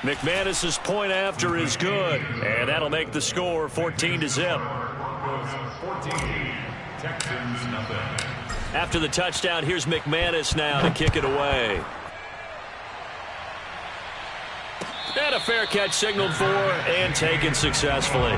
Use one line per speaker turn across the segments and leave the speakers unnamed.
McManus's point after is good, and that'll make the score 14-0. After the touchdown, here's McManus now to kick it away. And a fair catch signaled for and taken successfully.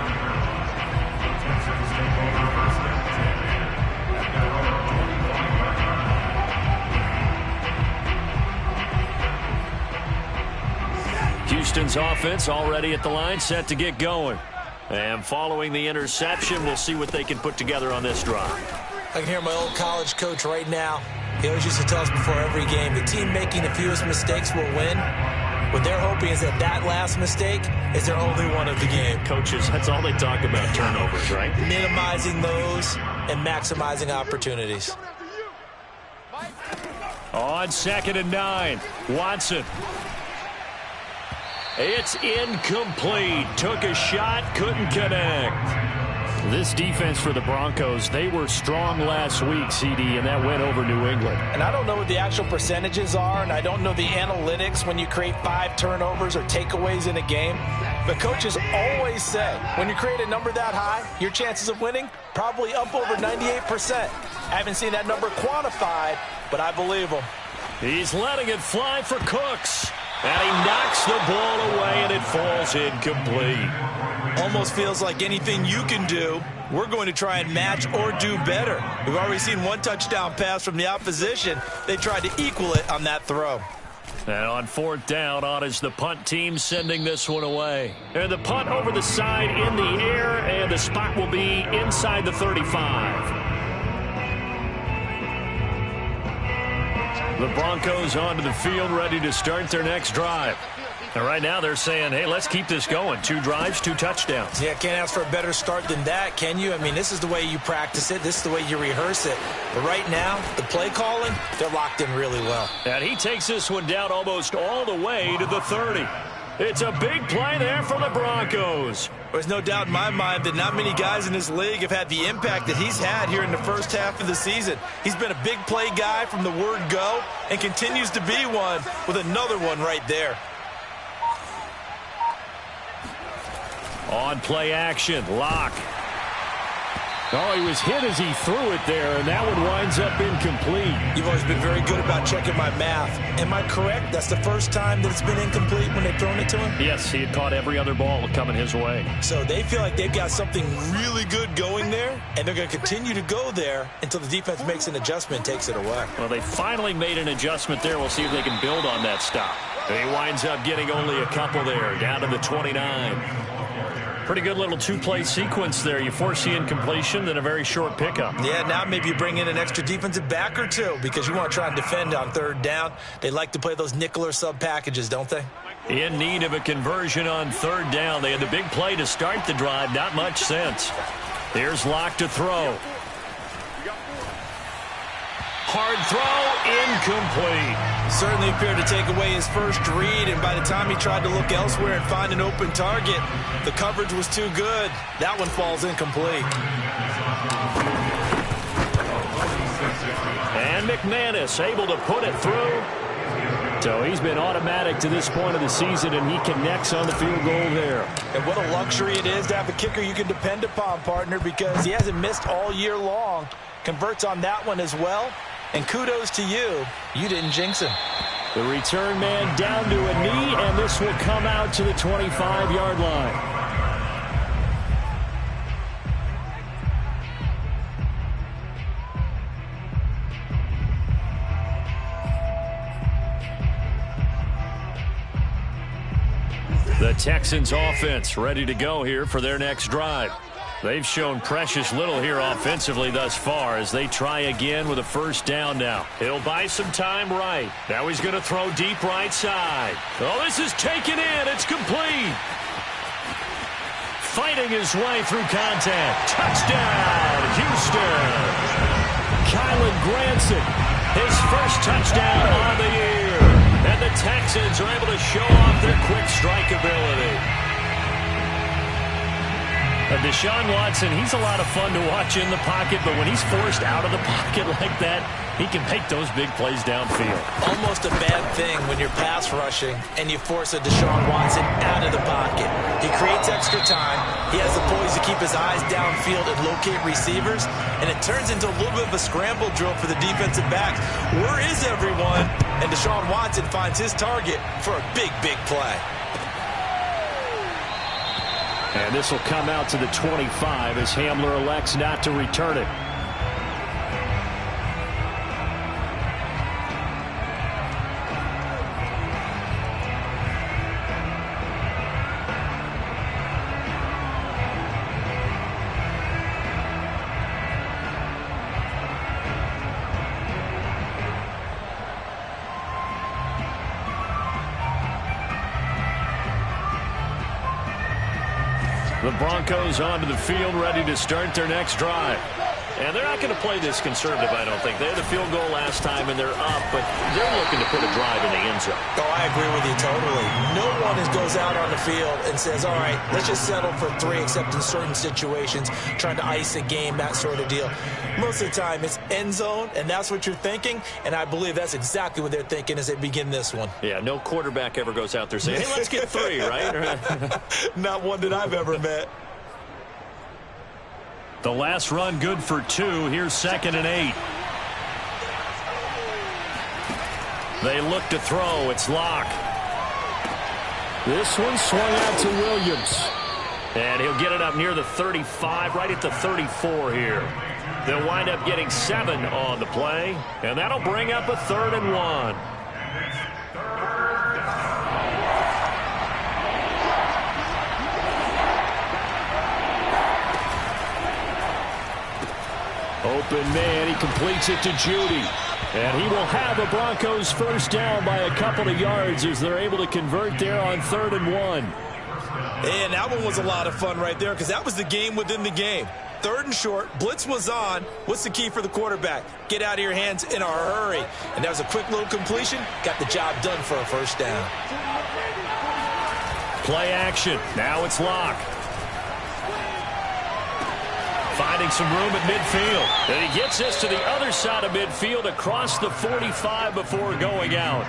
Houston's offense already at the line, set to get going. And following the interception, we'll see what they can put together on this drive.
I can hear my old college coach right now. He always used to tell us before every game, the team making the fewest mistakes will win. What they're hoping is that last mistake is their only one of the game.
Coaches, that's all they talk about, turnovers, right?
Minimizing those and maximizing opportunities.
On 2nd and 9, Watson. It's incomplete. Took a shot, couldn't connect. This defense for the Broncos, they were strong last week, CD, and that went over New England.
And I don't know what the actual percentages are, and I don't know the analytics when you create 5 turnovers or takeaways in a game. But coaches always say, when you create a number that high, your chances of winning probably up over 98%. I haven't seen that number quantified, but I believe him.
He's letting it fly for Cooks. And he knocks the ball away, and it falls incomplete.
Almost feels like anything you can do, we're going to try and match or do better. We've already seen one touchdown pass from the opposition. They tried to equal it on that throw.
And on 4th down, on is the punt team sending this one away. And the punt over the side in the air, and the spot will be inside the 35. The Broncos onto the field, ready to start their next drive. And right now they're saying, hey, let's keep this going. 2 drives, 2 touchdowns.
Yeah, can't ask for a better start than that, can you? I mean, this is the way you practice it. This is the way you rehearse it. But right now, the play calling, they're locked in really well.
And he takes this one down almost all the way to the 30. It's a big play there for the Broncos.
There's no doubt in my mind that not many guys in this league have had the impact that he's had here in the first half of the season. He's been a big play guy from the word go and continues to be one with another one right there.
On play action, Locke. Oh, he was hit as he threw it there, and that one winds up incomplete.
You've always been very good about checking my math. Am I correct? That's the first time that it's been incomplete when they've thrown it to him?
Yes, he had caught every other ball coming his way.
So they feel like they've got something really good going there, and they're going to continue to go there until the defense makes an adjustment and takes it away.
Well, they finally made an adjustment there. We'll see if they can build on that stop. He winds up getting only a couple there, down to the 29. Pretty good little 2-play sequence there. You force the incompletion, then a very short pickup.
Yeah, now maybe you bring in an extra defensive back or 2 because you want to try and defend on 3rd down. They like to play those nickel or sub packages, don't they?
In need of a conversion on 3rd down. They had the big play to start the drive. Not much sense. Here's Locke to throw. Hard throw, incomplete.
Certainly appeared to take away his first read, and by the time he tried to look elsewhere and find an open target, the coverage was too good. That one falls incomplete.
And McManus able to put it through. So he's been automatic to this point of the season, and he connects on the field goal there.
And what a luxury it is to have a kicker you can depend upon, partner, because he hasn't missed all year long. Converts on that one as well. And kudos to you. You didn't jinx him.
The return man down to a knee, and this will come out to the 25-yard line. The Texans offense ready to go here for their next drive. They've shown precious little here offensively thus far as they try again with a 1st down now. He'll buy some time right. Now he's going to throw deep right side. Oh, this is taken in. It's complete. Fighting his way through contact. Touchdown, Houston. Kylen Granson, his first touchdown on the year. And the Texans are able to show off their quick strike ability. Deshaun Watson, he's a lot of fun to watch in the pocket, but when he's forced out of the pocket like that, he can make those big plays downfield.
Almost a bad thing when you're pass rushing and you force a Deshaun Watson out of the pocket. He creates extra time. He has the poise to keep his eyes downfield and locate receivers, and it turns into a little bit of a scramble drill for the defensive backs. Where is everyone? And Deshaun Watson finds his target for a big, big play.
And this will come out to the 25 as Hamler elects not to return it. The Broncos onto the field, ready to start their next drive. And they're not going to play this conservative, I don't think. They had a field goal last time, and they're up, but they're looking to put a drive in the end zone.
Oh, I agree with you totally. No one goes out on the field and says, all right, let's just settle for 3, except in certain situations, trying to ice a game, that sort of deal. Most of the time, it's end zone, and that's what you're thinking, and I believe that's exactly what they're thinking as they begin this one.
Yeah, no quarterback ever goes out there saying, hey, let's get 3, right?
Not one that I've ever met.
The last run good for 2. Here's 2nd and 8. They look to throw. It's Locke. This one swung out to Williams. And he'll get it up near the 35, right at the 34 here. They'll wind up getting 7 on the play. And that'll bring up a 3rd and 1. Open man, he completes it to Judy. And he will have a Broncos first down by a couple of yards as they're able to convert there on 3rd and 1.
And that one was a lot of fun right there because that was the game within the game. 3rd and short, blitz was on. What's the key for the quarterback? Get out of your hands in a hurry. And that was a quick little completion. Got the job done for a first down.
Play action. Now it's Locke. Finding some room at midfield. And he gets this to the other side of midfield across the 45 before going out.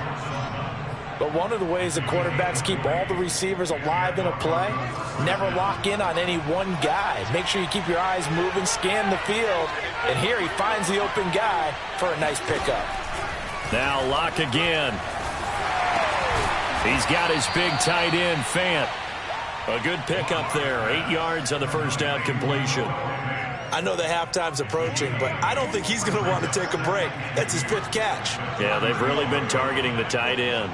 But one of the ways the quarterbacks keep all the receivers alive in a play, never lock in on any one guy. Make sure you keep your eyes moving, scan the field. And here he finds the open guy for a nice pickup.
Now Locke again. He's got his big tight end, Fant. A good pickup there. 8 yards on the first down completion.
I know the halftime's approaching, but I don't think he's going to want to take a break. That's his 5th catch.
Yeah, they've really been targeting the tight end.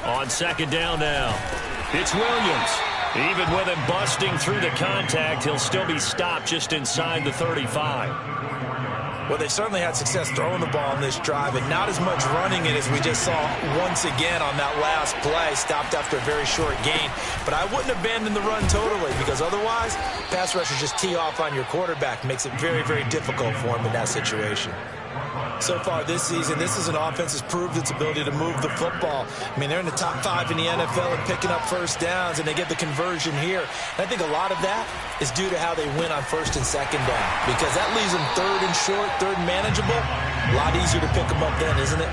On 2nd down now, it's Williams. Even with him busting through the contact, he'll still be stopped just inside the 35.
Well, they certainly had success throwing the ball in this drive, and not as much running it as we just saw once again on that last play. Stopped after a very short gain. But I wouldn't abandon the run totally, because otherwise, pass rushers just tee off on your quarterback. Makes it very, very difficult for him in that situation. So far this season, this is an offense that's proved its ability to move the football. I mean, they're in the top 5 in the NFL and picking up first downs, and they get the conversion here. And I think a lot of that is due to how they win on 1st and 2nd down, because that leaves them 3rd and short, 3rd and manageable. A lot easier to pick them up then, isn't it?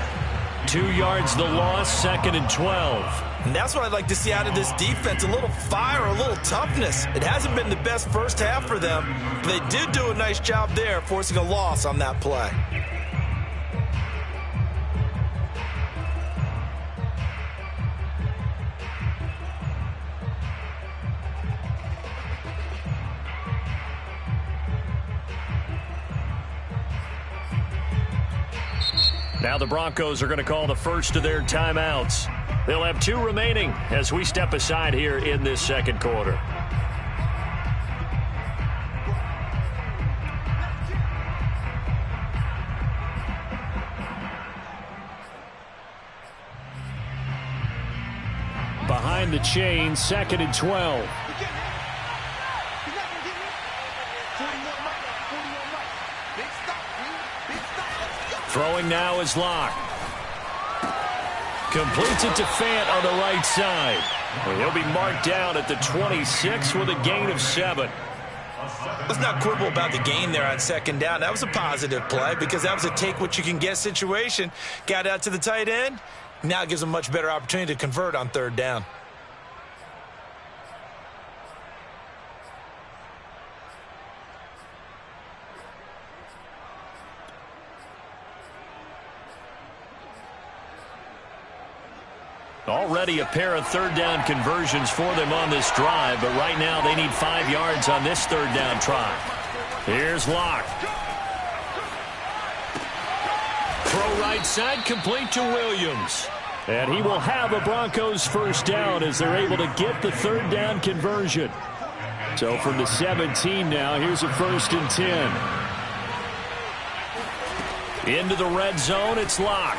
2 yards the loss, 2nd and 12.
And that's what I'd like to see out of this defense, a little fire, a little toughness. It hasn't been the best first half for them, but they did do a nice job there, forcing a loss on that play.
Now the Broncos are going to call the first of their timeouts. They'll have 2 remaining as we step aside here in this 2nd quarter. Behind the chain, 2nd and 12. Throwing now is Locke. Completes it to Fant on the right side. And he'll be marked down at the 26 with a gain of 7.
Let's not quibble about the gain there on second down. That was a positive play because that was a take-what-you-can-get situation. Got out to the tight end. Now it gives them a much better opportunity to convert on third down.
Already a pair of third down conversions for them on this drive, but right now they need 5 yards on this third down try. Here's Locke. Throw right side, complete to Williams. And he will have a Broncos first down as they're able to get the third down conversion. So from the 17 now, here's a 1st and 10. Into the red zone, it's Locke.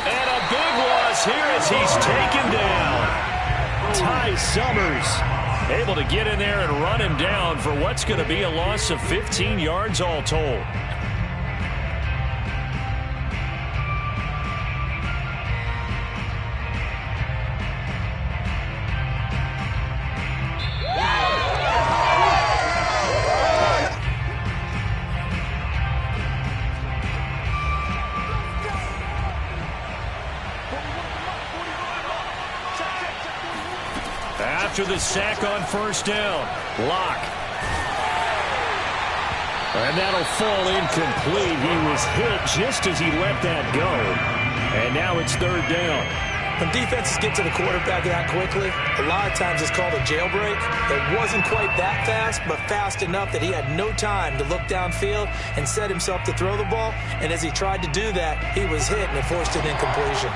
And a big loss here as he's taken down. Ty Summers able to get in there and run him down for what's going to be a loss of 15 yards all told. After the sack on first down, Locke. And that'll fall incomplete. He was hit just as he let that go. And now it's third down.
When defenses get to the quarterback that quickly, a lot of times it's called a jailbreak. It wasn't quite that fast, but fast enough that he had no time to look downfield and set himself to throw the ball. And as he tried to do that, he was hit and it forced an incompletion.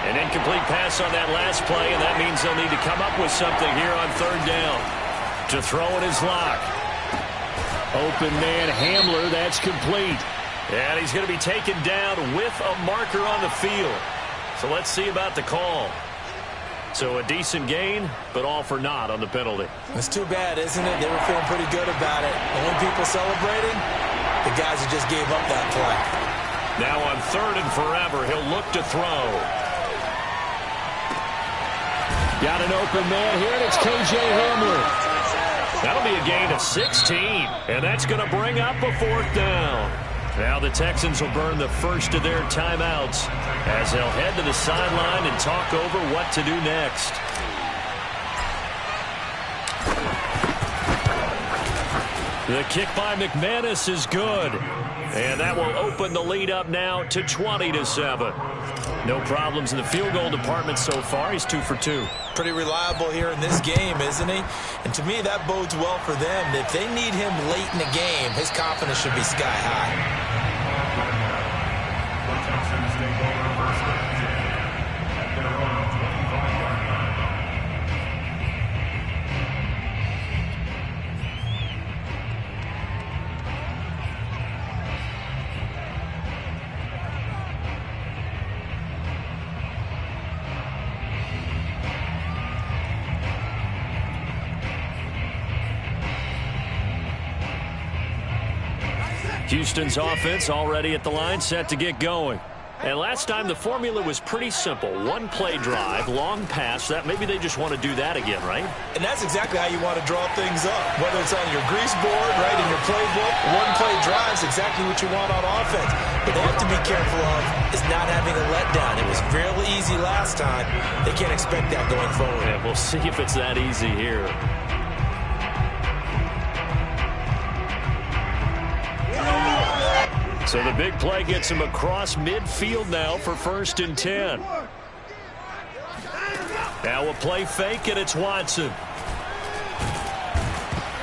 An incomplete pass on that last play, and that means they'll need to come up with something here on third down. To throw it is Locke. Open man Hamler, that's complete. And he's going to be taken down with a marker on the field. So let's see about the call. So a decent gain, but all for naught on the penalty.
It's too bad, isn't it? They were feeling pretty good about it. And when people celebrating, the guys who just gave up that play.
Now on third and forever, he'll look to throw. Got an open man here, and it's K.J. Hamler. That'll be a gain of 16, and that's going to bring up a 4th down. Now the Texans will burn the first of their timeouts as they'll head to the sideline and talk over what to do next. The kick by McManus is good, and that will open the lead up now to 20-7. No problems in the field goal department so far. He's 2 for 2.
Pretty reliable here in this game, isn't he? And to me, that bodes well for them. If they need him late in the game, his confidence should be sky high.
Houston's offense already at the line, set to get going. And last time the formula was pretty simple. One play drive, long pass. That maybe they just want to do that again, right?
And that's exactly how you want to draw things up. Whether it's on your grease board, right, in your playbook, one play drive is exactly what you want on offense. What they have to be careful of is not having a letdown. It was real easy last time. They can't expect that going forward.
And we'll see if it's that easy here. So the big play gets him across midfield now for 1st and 10. Now a play fake, and it's Watson.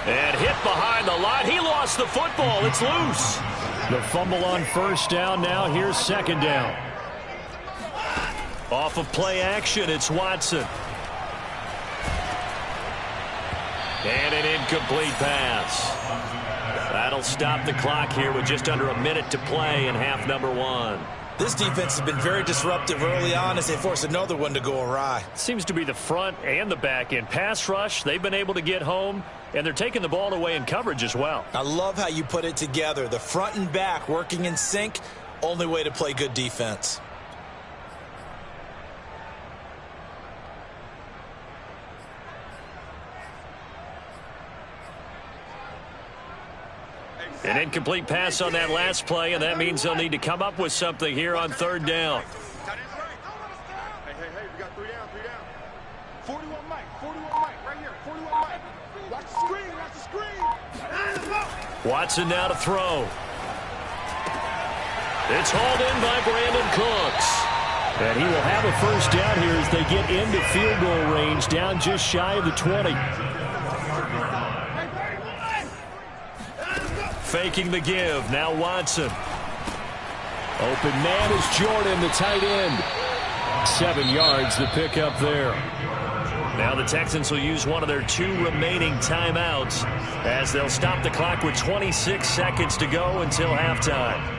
And hit behind the line. He lost the football. It's loose. The fumble on first down. Now here's second down. Off of play action, it's Watson. And an incomplete pass. That'll stop the clock here with just under a minute to play in half number 1.
This defense has been very disruptive early on as they force another one to go awry.
Seems to be the front and the back end. Pass rush, they've been able to get home, and they're taking the ball away in coverage as well.
I love how you put it together. The front and back working in sync, only way to play good defense.
An incomplete pass on that last play, and that means they'll need to come up with something here on third down.
Hey, we got 3 down. 41 Mike, right here, 41 Mike. Watch the screen.
Watson now to throw. It's hauled in by Brandon Cooks. And he will have a first down here as they get into field goal range, down just shy of the 20. Faking the give. Now Watson. Open man is Jordan, the tight end. 7 yards the pickup there. Now the Texans will use one of their 2 remaining timeouts as they'll stop the clock with 26 seconds to go until halftime.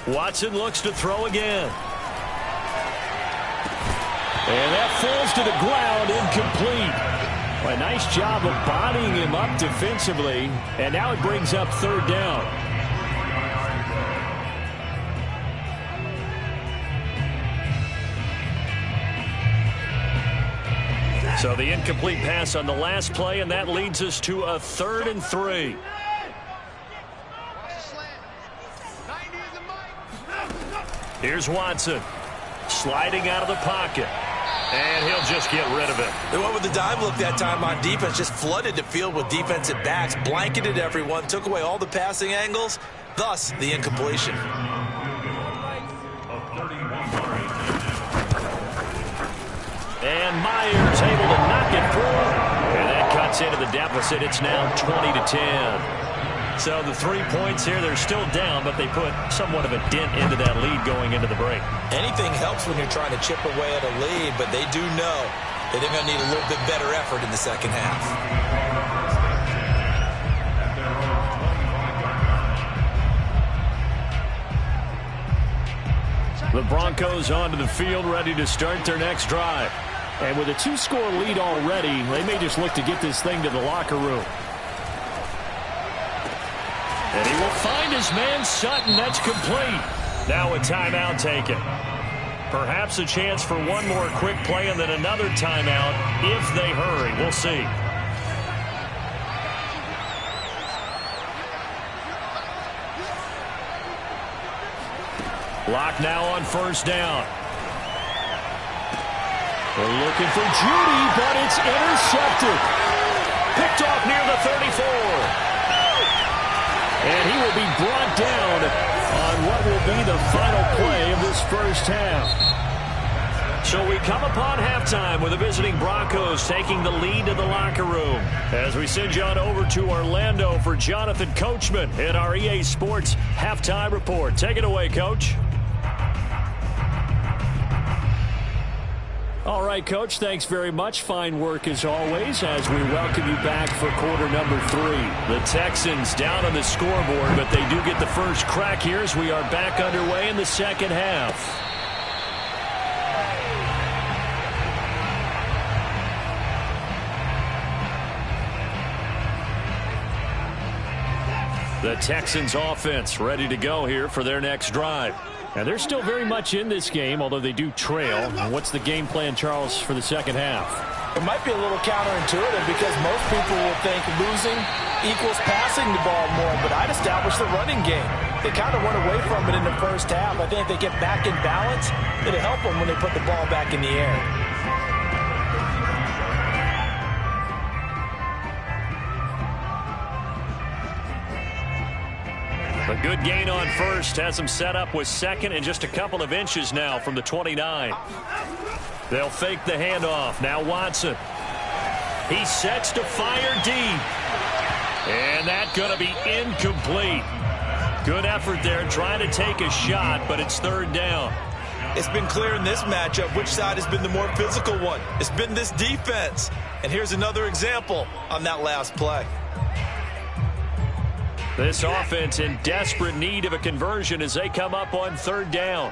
Watson looks to throw again. And that falls to the ground, incomplete. A nice job of bodying him up defensively. And now it brings up third down. So the incomplete pass on the last play, and that leads us to a 3rd and 3. Here's Watson, sliding out of the pocket, and he'll just get rid of it.
They went with the dime look that time on defense, just flooded the field with defensive backs, blanketed everyone, took away all the passing angles, thus the incompletion.
And Myers able to knock it through, and that cuts into the deficit. It's now 20-10. So the 3 points here, they're still down, but they put somewhat of a dent into that lead going into the break.
Anything helps when you're trying to chip away at a lead, but they do know that they're going to need a little bit better effort in the second half.
The Broncos onto the field, ready to start their next drive. And with a 2-score lead already, they may just look to get this thing to the locker room. And he will find his man Sutton. That's complete. Now a timeout taken. Perhaps a chance for one more quick play and then another timeout if they hurry. We'll see. Lock now on first down. They're looking for Judy, but it's intercepted. Picked off near the 34. And he will be brought down on what will be the final play of this first half. So we come upon halftime with the visiting Broncos taking the lead to the locker room. As we send you on over to Orlando for Jonathan Coachman in our EA Sports Halftime Report. Take it away, Coach. All right, Coach, thanks very much. Fine work as always as we welcome you back for quarter number 3. The Texans down on the scoreboard, but they do get the first crack here as we are back underway in the second half. The Texans offense ready to go here for their next drive. And they're still very much in this game, although they do trail. And what's the game plan, Charles, for the second half?
It might be a little counterintuitive because most people will think losing equals passing the ball more, but I'd establish the running game. They kind of went away from it in the first half. I think if they get back in balance, it'll help them when they put the ball back in the air.
A good gain on first has them set up with second and just a couple of inches now from the 29. They'll fake the handoff. Now Watson. He sets to fire deep. And that's going to be incomplete. Good effort there trying to take a shot, but it's third down.
It's been clear in this matchup which side has been the more physical one. It's been this defense. And here's another example on that last play.
This offense in desperate need of a conversion as they come up on third down.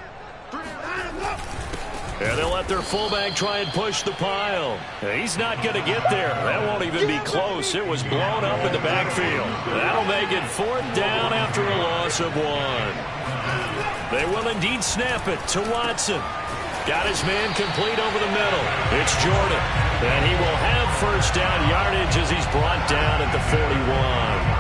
And they'll let their fullback try and push the pile. He's not going to get there. That won't even be close. It was blown up in the backfield. That'll make it 4th down after a loss of 1. They will indeed snap it to Watson. Got his man complete over the middle. It's Jordan. And he will have 1st down yardage as he's brought down at the 41.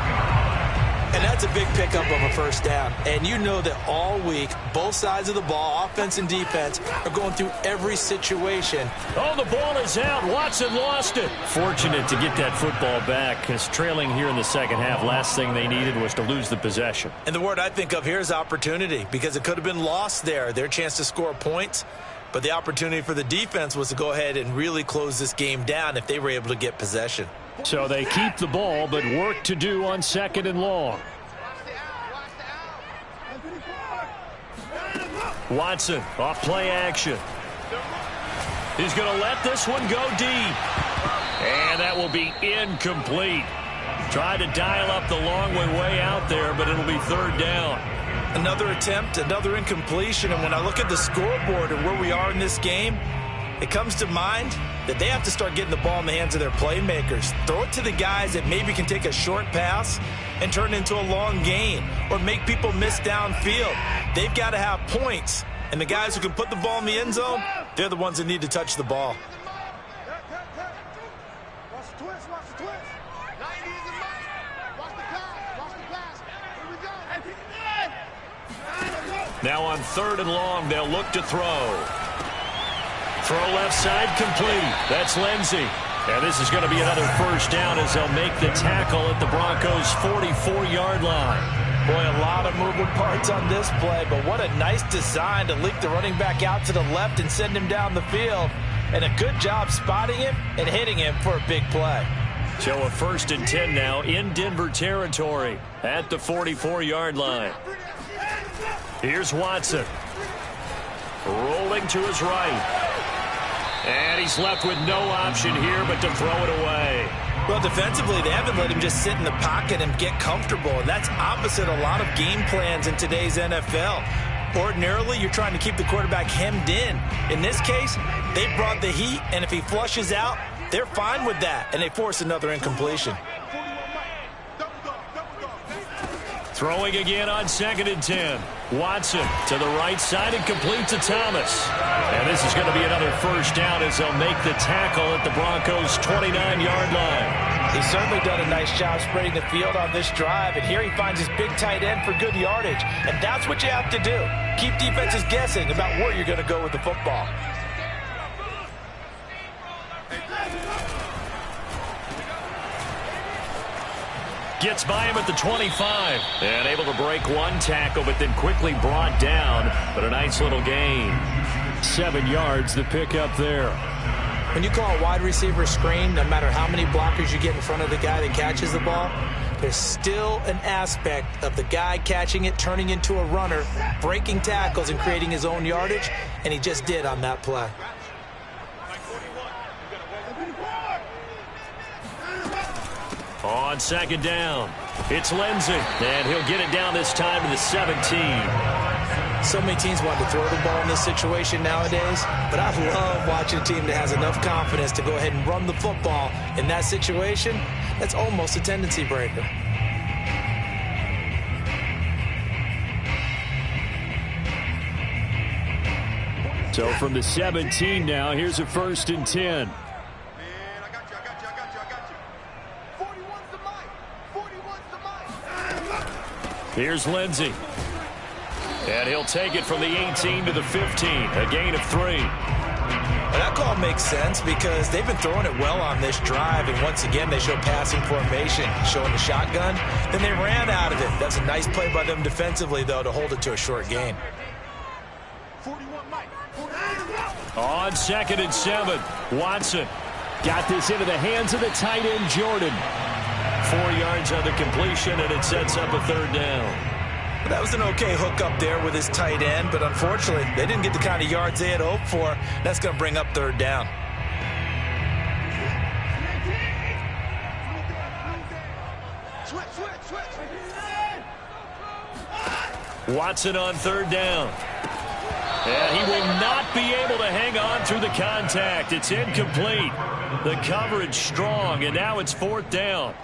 And that's a big pickup of a 1st down. And you know that all week, both sides of the ball, offense and defense, are going through every situation.
Oh, the ball is out. Watson lost it. Fortunate to get that football back, because trailing here in the 2nd half, last thing they needed was to lose the possession.
And the word I think of here is opportunity, because it could have been lost there, their chance to score points. But the opportunity for the defense was to go ahead and really close this game down if they were able to get possession.
So they keep the ball, but work to do on 2nd and long. Watson off play action. He's going to let this one go deep. And that will be incomplete. Tried to dial up the long way out there, but it'll be 3rd down.
Another attempt, another incompletion. And when I look at the scoreboard and where we are in this game, it comes to mind that they have to start getting the ball in the hands of their playmakers. Throw it to the guys that maybe can take a short pass and turn it into a long gain or make people miss downfield. They've got to have points. And the guys who can put the ball in the end zone, they're the ones that need to touch the ball.
Watch the twist, watch the twist. 90 is the mic. Watch the pass, Here we go.
Now on 3rd and long, they'll look to throw. Throw left side complete. That's Lindsey. And this is going to be another 1st down as they'll make the tackle at the Broncos' 44-yard line.
Boy, a lot of moving parts on this play, but what a nice design to leak the running back out to the left and send him down the field. And a good job spotting him and hitting him for a big play.
So a 1st and 10 now in Denver territory at the 44-yard line. Here's Watson. Rolling to his right. And he's left with no option here but to throw it away.
Well, defensively, they haven't let him just sit in the pocket and get comfortable. And that's opposite a lot of game plans in today's NFL. Ordinarily, you're trying to keep the quarterback hemmed in. In this case, they brought the heat, and if he flushes out, they're fine with that, and they force another incompletion.
Throwing again on 2nd and 10. Watson to the right side and complete to Thomas. And this is going to be another 1st down as they'll make the tackle at the Broncos' 29-yard line.
He's certainly done a nice job spreading the field on this drive, and here he finds his big tight end for good yardage. And that's what you have to do. Keep defenses guessing about where you're going to go with the football.
Gets by him at the 25. And able to break one tackle, but then quickly brought down. But a nice little gain. 7 yards, the pickup there.
When you call a wide receiver screen, no matter how many blockers you get in front of the guy that catches the ball, there's still an aspect of the guy catching it, turning into a runner, breaking tackles and creating his own yardage, and he just did on that play.
On 2nd down, it's Lindsey, and he'll get it down this time to the 17.
So many teams want to throw the ball in this situation nowadays, but I love watching a team that has enough confidence to go ahead and run the football. In that situation, that's almost a tendency breaker.
So from the 17 now, here's a 1st and 10. Here's Lindsey. And he'll take it from the 18 to the 15, a gain of 3.
Well, that call makes sense because they've been throwing it well on this drive, and once again they show passing formation, showing the shotgun. Then they ran out of it. That's a nice play by them defensively, though, to hold it to a short gain.
On 2nd and 7, Watson got this into the hands of the tight end, Jordan. 4 yards on the completion, and it sets up a 3rd down.
That was an okay hook up there with his tight end, but unfortunately, they didn't get the kind of yards they had hoped for. That's going to bring up 3rd down.
Watson on 3rd down. And he will not be able to hang on through the contact. It's incomplete. The coverage strong, and now it's 4th down.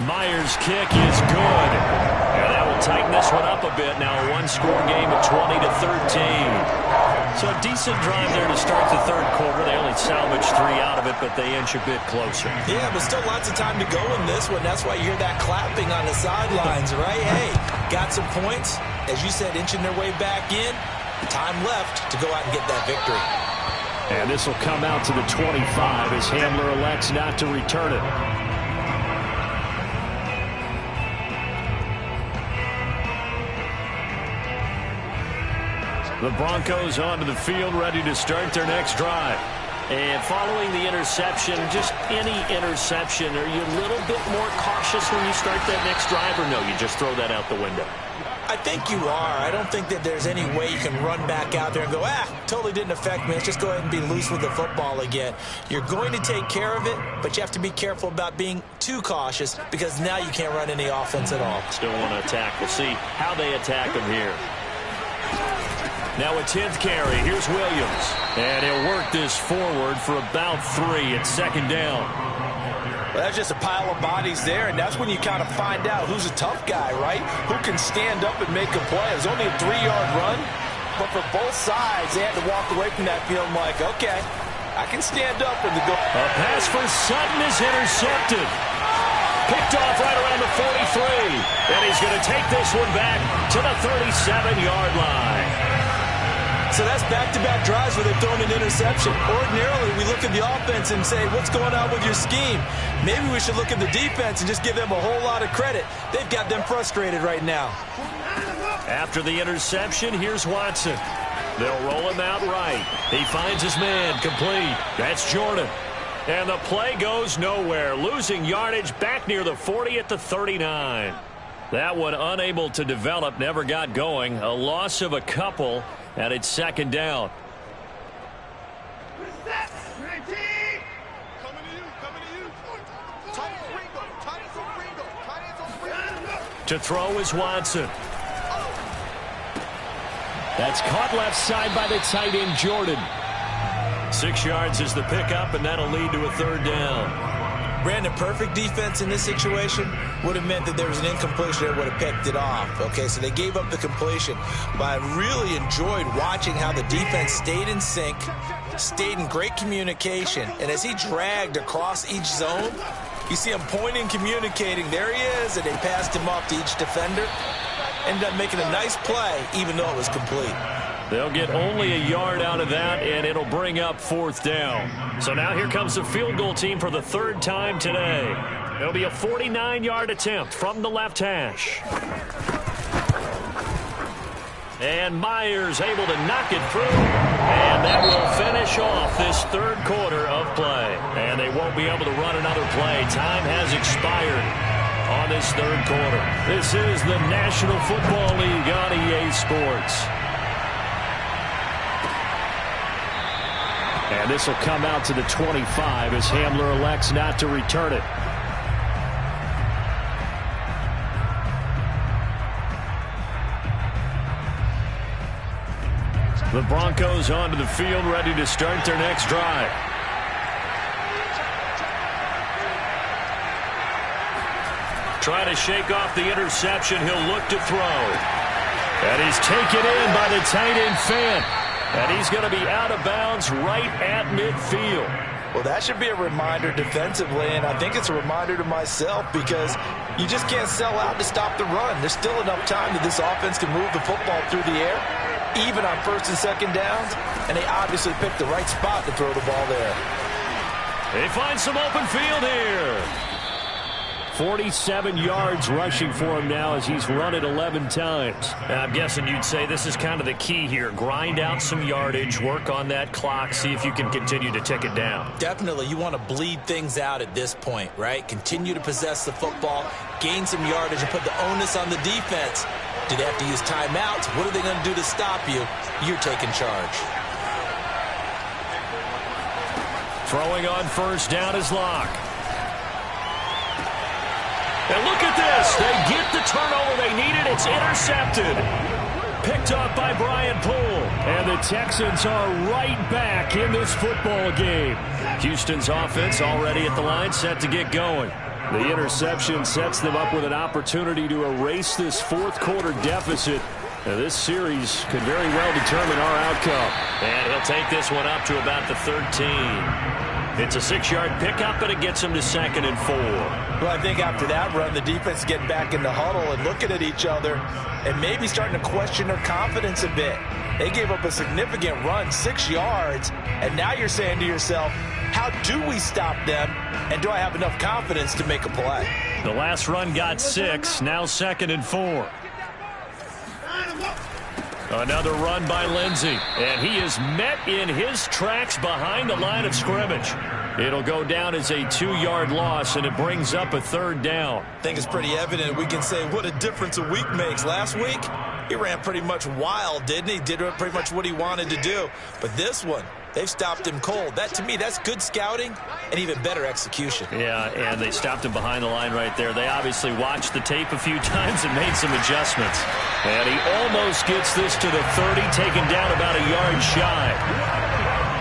Myers' kick is good. And that will tighten this one up a bit. Now a one-score game at 20-13. So a decent drive there to start the third quarter. They only salvaged 3 out of it, but they inch a bit closer.
Yeah, but still lots of time to go in this one. That's why you hear that clapping on the sidelines, right? Hey, got some points. As you said, inching their way back in. Time left to go out and get that victory.
And this will come out to the 25 as Hamler elects not to return it. The Broncos onto the field, ready to start their next drive. And following the interception, just any interception, are you a little bit more cautious when you start that next drive, or no, you just throw that out the window?
I think you are. I don't think that there's any way you can run back out there and go, totally didn't affect me. Let's just go ahead and be loose with the football again. You're going to take care of it, but you have to be careful about being too cautious because now you can't run any offense at all.
Still want to attack. We'll see how they attack him here. Now a 10th carry. Here's Williams. And he'll work this forward for about 3 at 2nd down.
Well, that's just a pile of bodies there, and that's when you kind of find out who's a tough guy, right? Who can stand up and make a play. It was only a 3-yard run, but for both sides, they had to walk away from that field like, okay, I can stand up and go.
A pass for Sutton is intercepted. Picked off right around the 43. And he's going to take this one back to the 37-yard line.
So that's back-to-back drives where they've thrown an interception. Ordinarily, we look at the offense and say, what's going on with your scheme? Maybe we should look at the defense and just give them a whole lot of credit. They've got them frustrated right now.
After the interception, here's Watson. They'll roll him out right. He finds his man, complete. That's Jordan. And the play goes nowhere. Losing yardage back near the 40 at the 39. That one unable to develop, never got going. A loss of a couple, and it's 2nd down. To throw is Watson. That's caught left side by the tight end, Jordan. 6 yards is the pickup, and that'll lead to a 3rd down.
Brandon, perfect defense in this situation would have meant that there was an incompletion that would have picked it off. Okay, so they gave up the completion. But I really enjoyed watching how the defense stayed in sync, stayed in great communication. And as he dragged across each zone, you see him pointing, communicating. There he is, and they passed him off to each defender. Ended up making a nice play, even though it was complete.
They'll get only a yard out of that, and it'll bring up 4th down. So now here comes the field goal team for the 3rd time today. It'll be a 49-yard attempt from the left hash. And Myers able to knock it through. And that will finish off this 3rd quarter of play. And they won't be able to run another play. Time has expired on this 3rd quarter. This is the National Football League on EA Sports. And this will come out to the 25 as Hamler elects not to return it. The Broncos onto the field, ready to start their next drive. Trying to shake off the interception. He'll look to throw. And he's taken in by the tight end Fant. And he's going to be out of bounds right at midfield.
Well, that should be a reminder defensively, and I think it's a reminder to myself because you just can't sell out to stop the run. There's still enough time that this offense can move the football through the air, even on 1st and 2nd downs, and they obviously picked the right spot to throw the ball there.
They find some open field here. 47 yards rushing for him now as he's run it 11 times. Now, I'm guessing you'd say this is kind of the key here. Grind out some yardage, work on that clock, see if you can continue to tick it down.
Definitely. You want to bleed things out at this point, right? Continue to possess the football, gain some yardage, and put the onus on the defense. Do they have to use timeouts? What are they going to do to stop you? You're taking charge.
Throwing on 1st down is Locke. And look at this. They get the turnover they needed. It's intercepted. Picked off by Brian Poole. And the Texans are right back in this football game. Houston's offense already at the line, set to get going. The interception sets them up with an opportunity to erase this fourth quarter deficit. Now, this series could very well determine our outcome. And he'll take this one up to about the 13. It's a 6-yard pickup, and it gets him to 2nd and 4.
Well, I think after that run, the defense getting back in the huddle and looking at each other and maybe starting to question their confidence a bit. They gave up a significant run, 6 yards, and now you're saying to yourself, how do we stop them, and do I have enough confidence to make a play?
The last run got 6, now 2nd and 4. Another run by Lindsey, and he is met in his tracks behind the line of scrimmage. It'll go down as a 2-yard loss, and it brings up a 3rd down.
I think it's pretty evident. We can say what a difference a week makes. Last week, he ran pretty much wild, didn't he? Did pretty much what he wanted to do. But this one, they've stopped him cold. That, to me, that's good scouting and even better execution.
Yeah, and they stopped him behind the line right there. They obviously watched the tape a few times and made some adjustments. And he almost gets this to the 30, taken down about a yard shy.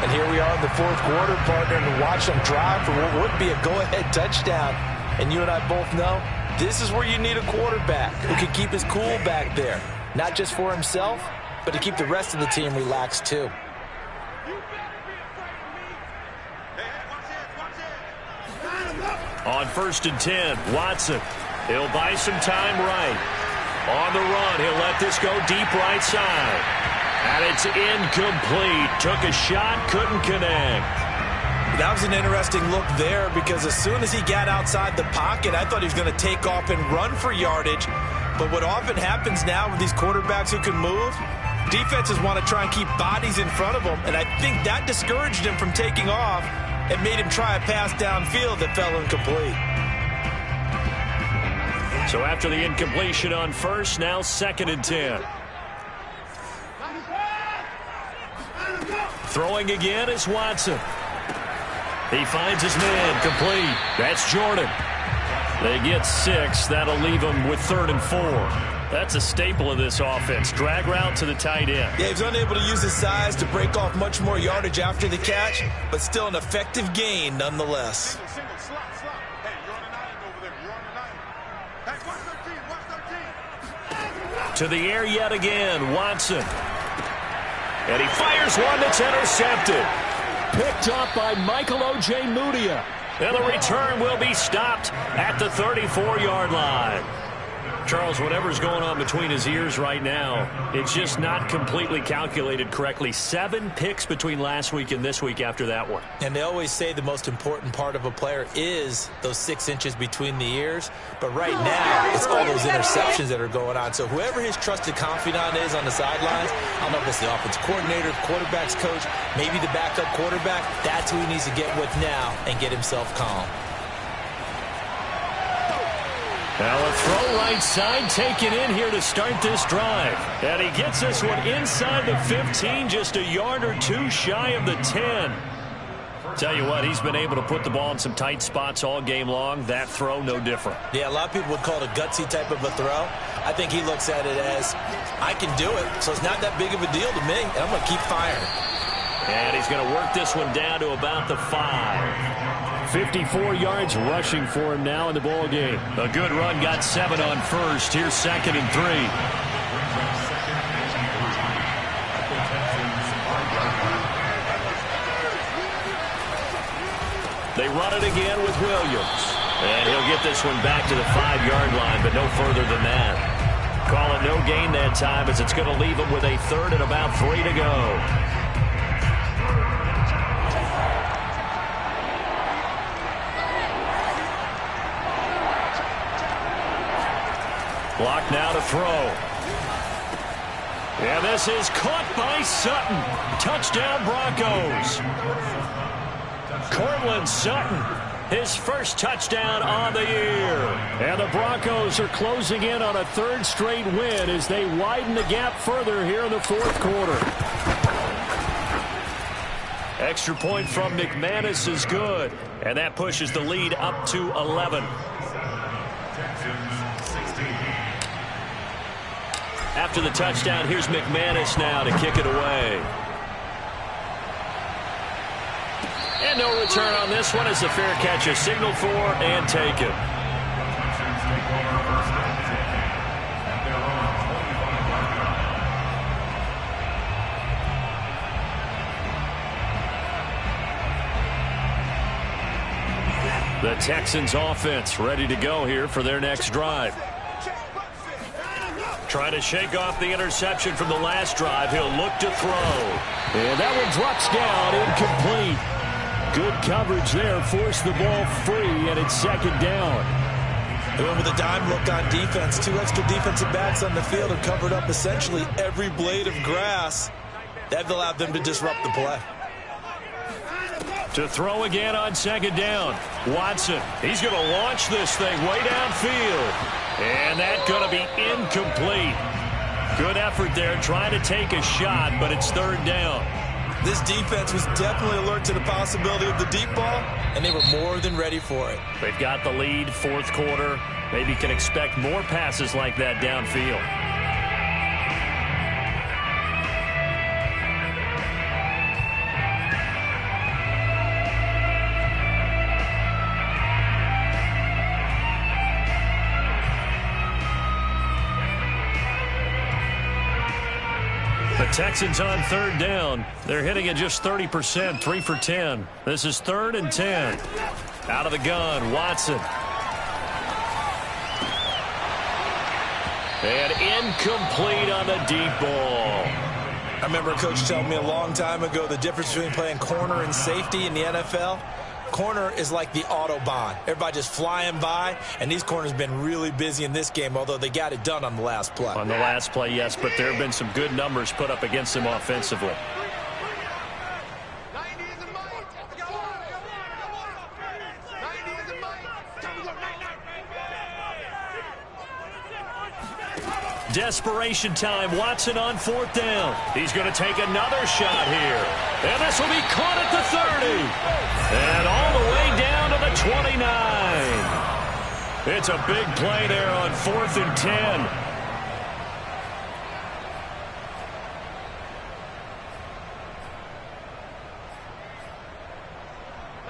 And here we are in the fourth quarter, partner, and watch them drive for what would be a go-ahead touchdown. And you and I both know this is where you need a quarterback who can keep his cool back there. Not just for himself, but to keep the rest of the team relaxed too.
On 1st and 10, Watson. He'll buy some time right. On the run, he'll let this go deep right side. And it's incomplete. Took a shot, couldn't connect.
That was an interesting look there because as soon as he got outside the pocket, I thought he was going to take off and run for yardage. But what often happens now with these quarterbacks who can move, defenses want to try and keep bodies in front of them. And I think that discouraged him from taking off and made him try a pass downfield that fell incomplete.
So after the incompletion on 1st, now 2nd and 10. Throwing again is Watson. He finds his man, complete. That's Jordan. They get 6. That'll leave them with 3rd and 4. That's a staple of this offense. Drag route to the tight end.
Yeah, he's unable to use his size to break off much more yardage after the catch, but still an effective gain nonetheless.
To the air yet again, Watson. And he fires one that's intercepted. Picked up by Michael Ojemudia. And the return will be stopped at the 34-yard line. Charles, whatever's going on between his ears right now, it's just not completely calculated correctly. 7 picks between last week and this week after that one.
And they always say the most important part of a player is those 6 inches between the ears. But right now, it's all those interceptions that are going on. So whoever his trusted confidant is on the sidelines, I don't know if it's the offensive coordinator, quarterback's coach, maybe the backup quarterback, that's who he needs to get with now and get himself calm.
Now a throw right side taken in here to start this drive. And he gets this one inside the 15, just a yard or 2 shy of the 10. Tell you what, he's been able to put the ball in some tight spots all game long. That throw, no different.
Yeah, a lot of people would call it a gutsy type of a throw. I think he looks at it as, I can do it, so it's not that big of a deal to me, and I'm going to keep firing.
And he's going to work this one down to about the 5. 54 yards rushing for him now in the ball game. A good run, got 7 on 1st. Here's 2nd and 3. They run it again with Williams. And he'll get this one back to the 5-yard line, but no further than that. Call it no gain that time as it's going to leave him with a 3rd and about 3 to go. Block now to throw. And this is caught by Sutton. Touchdown Broncos. Courtland Sutton, his first touchdown on the year. And the Broncos are closing in on a 3rd straight win as they widen the gap further here in the 4th quarter. Extra point from McManus is good. And that pushes the lead up to 11. After the touchdown, here's McManus now to kick it away. And no return on this one as the fair catch is signaled for and taken. The Texans offense ready to go here for their next drive. Trying to shake off the interception from the last drive. He'll look to throw. And that one drops down, incomplete. Good coverage there, forced the ball free, and it's second down.
And with a dime look on defense, 2 extra defensive backs on the field have covered up essentially every blade of grass. That allowed them to disrupt the play.
To throw again on second down. Watson, he's going to launch this thing way downfield. And that's going to be incomplete. Good effort there trying to take a shot, but it's third down.
This defense was definitely alert to the possibility of the deep ball, and they were more than ready for it.
They've got the lead, fourth quarter. Maybe can expect more passes like that downfield. The Texans on third down. They're hitting at just 30%, 3 for 10. This is 3rd and 10. Out of the gun, Watson. And incomplete on the deep ball.
I remember a coach telling me a long time ago the difference between playing corner and safety in the NFL. Corner is like the Autobahn. Everybody just flying by, and these corners have been really busy in this game, although they got it done on the last play.
On the last play, yes, but there have been some good numbers put up against them offensively. Desperation time. Watson on 4th down. He's going to take another shot here. And this will be caught at the 30. And all the way down to the 29. It's a big play there on 4th and 10.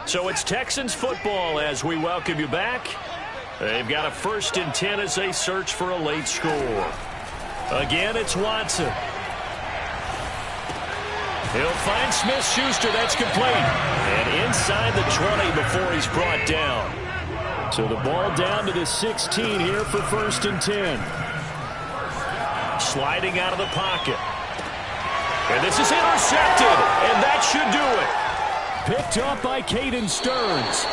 So it's Texans football as we welcome you back. They've got a 1st and 10 as they search for a late score. Again, it's Watson. He'll find Smith-Schuster. That's complete. And inside the 20 before he's brought down. So the ball down to the 16 here for 1st and 10. Sliding out of the pocket. And this is intercepted. And that should do it. Picked up by Caden Stearns.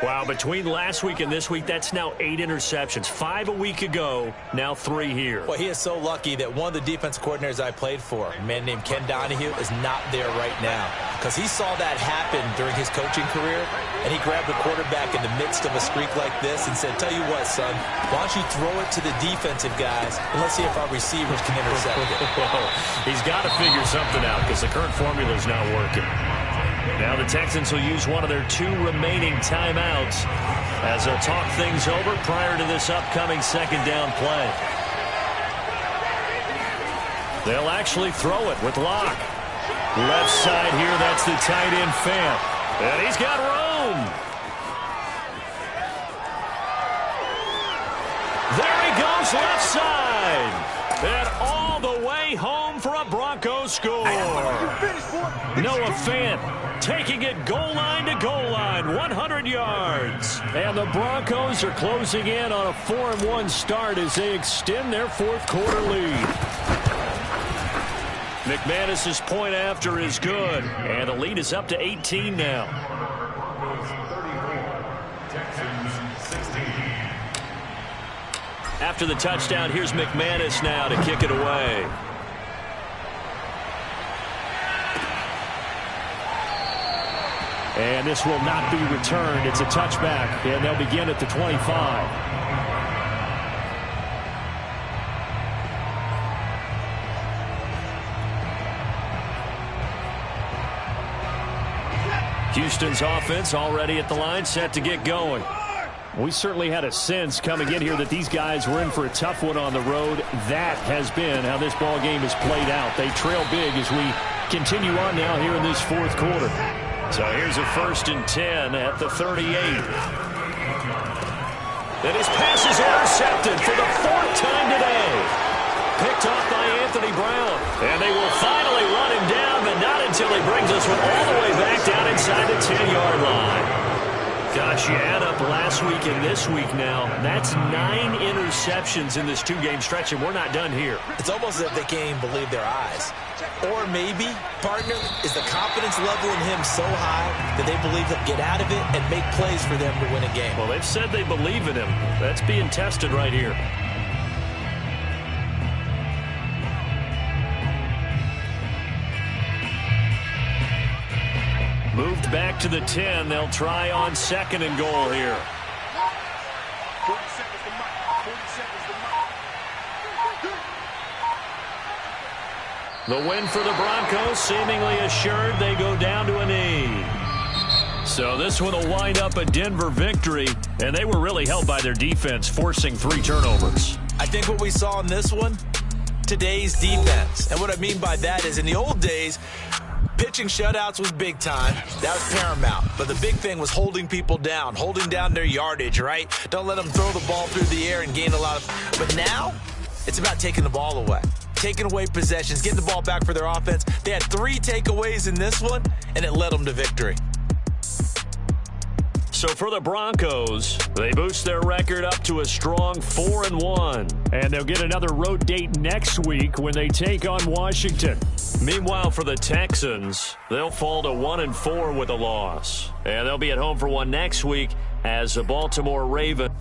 Wow, between last week and this week, that's now 8 interceptions. 5 a week ago, now 3 here.
Well, he is so lucky that one of the defense coordinators I played for, a man named Ken Donahue, is not there right now. Because he saw that happen during his coaching career, and he grabbed the quarterback in the midst of a streak like this and said, tell you what, son, why don't you throw it to the defensive guys, and let's see if our receivers can intercept it.
He's got to figure something out because the current formula is not working. Now the Texans will use one of their 2 remaining timeouts as they'll talk things over prior to this upcoming second down play. They'll actually throw it with Locke. Left side here, that's the tight end Fant. And he's got room. There he goes left side. And all the way home for a Broncos score. Noah Fant taking it goal line to goal line, 100 yards. And the Broncos are closing in on a 4-1 start as they extend their 4th quarter lead. McManus's point after is good, and the lead is up to 18 now. After the touchdown, here's McManus now to kick it away. And this will not be returned. It's a touchback, and they'll begin at the 25. Houston's offense already at the line, set to get going. We certainly had a sense coming in here that these guys were in for a tough one on the road. That has been how this ball game has played out. They trail big as we continue on now here in this fourth quarter. So here's a 1st and 10 at the 38. And his pass is intercepted for the 4th time today. Picked off by Anthony Brown. And they will finally run him down, but not until he brings us all the way back down inside the 10-yard line. Gosh, you add up last week and this week now. That's 9 interceptions in this 2-game stretch, and we're not done here.
It's almost as if they can't even believe their eyes. Or maybe, partner, is the confidence level in him so high that they believe he'll get out of it and make plays for them to win a game.
Well, they've said they believe in him. That's being tested right here. Moved back to the 10. They'll try on 2nd and goal here.
40 seconds to mark. 40 seconds to mark.
The win for the Broncos seemingly assured. They go down to a knee. So this one will wind up a Denver victory, and they were really helped by their defense, forcing 3 turnovers.
I think what we saw in this one, today's defense. And what I mean by that is in the old days, pitching shutouts was big time. That was paramount. But the big thing was holding people down, holding down their yardage, right? Don't let them throw the ball through the air and gain a lot of... But now, it's about taking the ball away. Taking away possessions, getting the ball back for their offense. They had 3 takeaways in this one, and it led them to victory.
So for the Broncos, they boost their record up to a strong 4-1. And they'll get another road date next week when they take on Washington. Meanwhile, for the Texans, they'll fall to 1-4 with a loss. And they'll be at home for one next week as the Baltimore Ravens.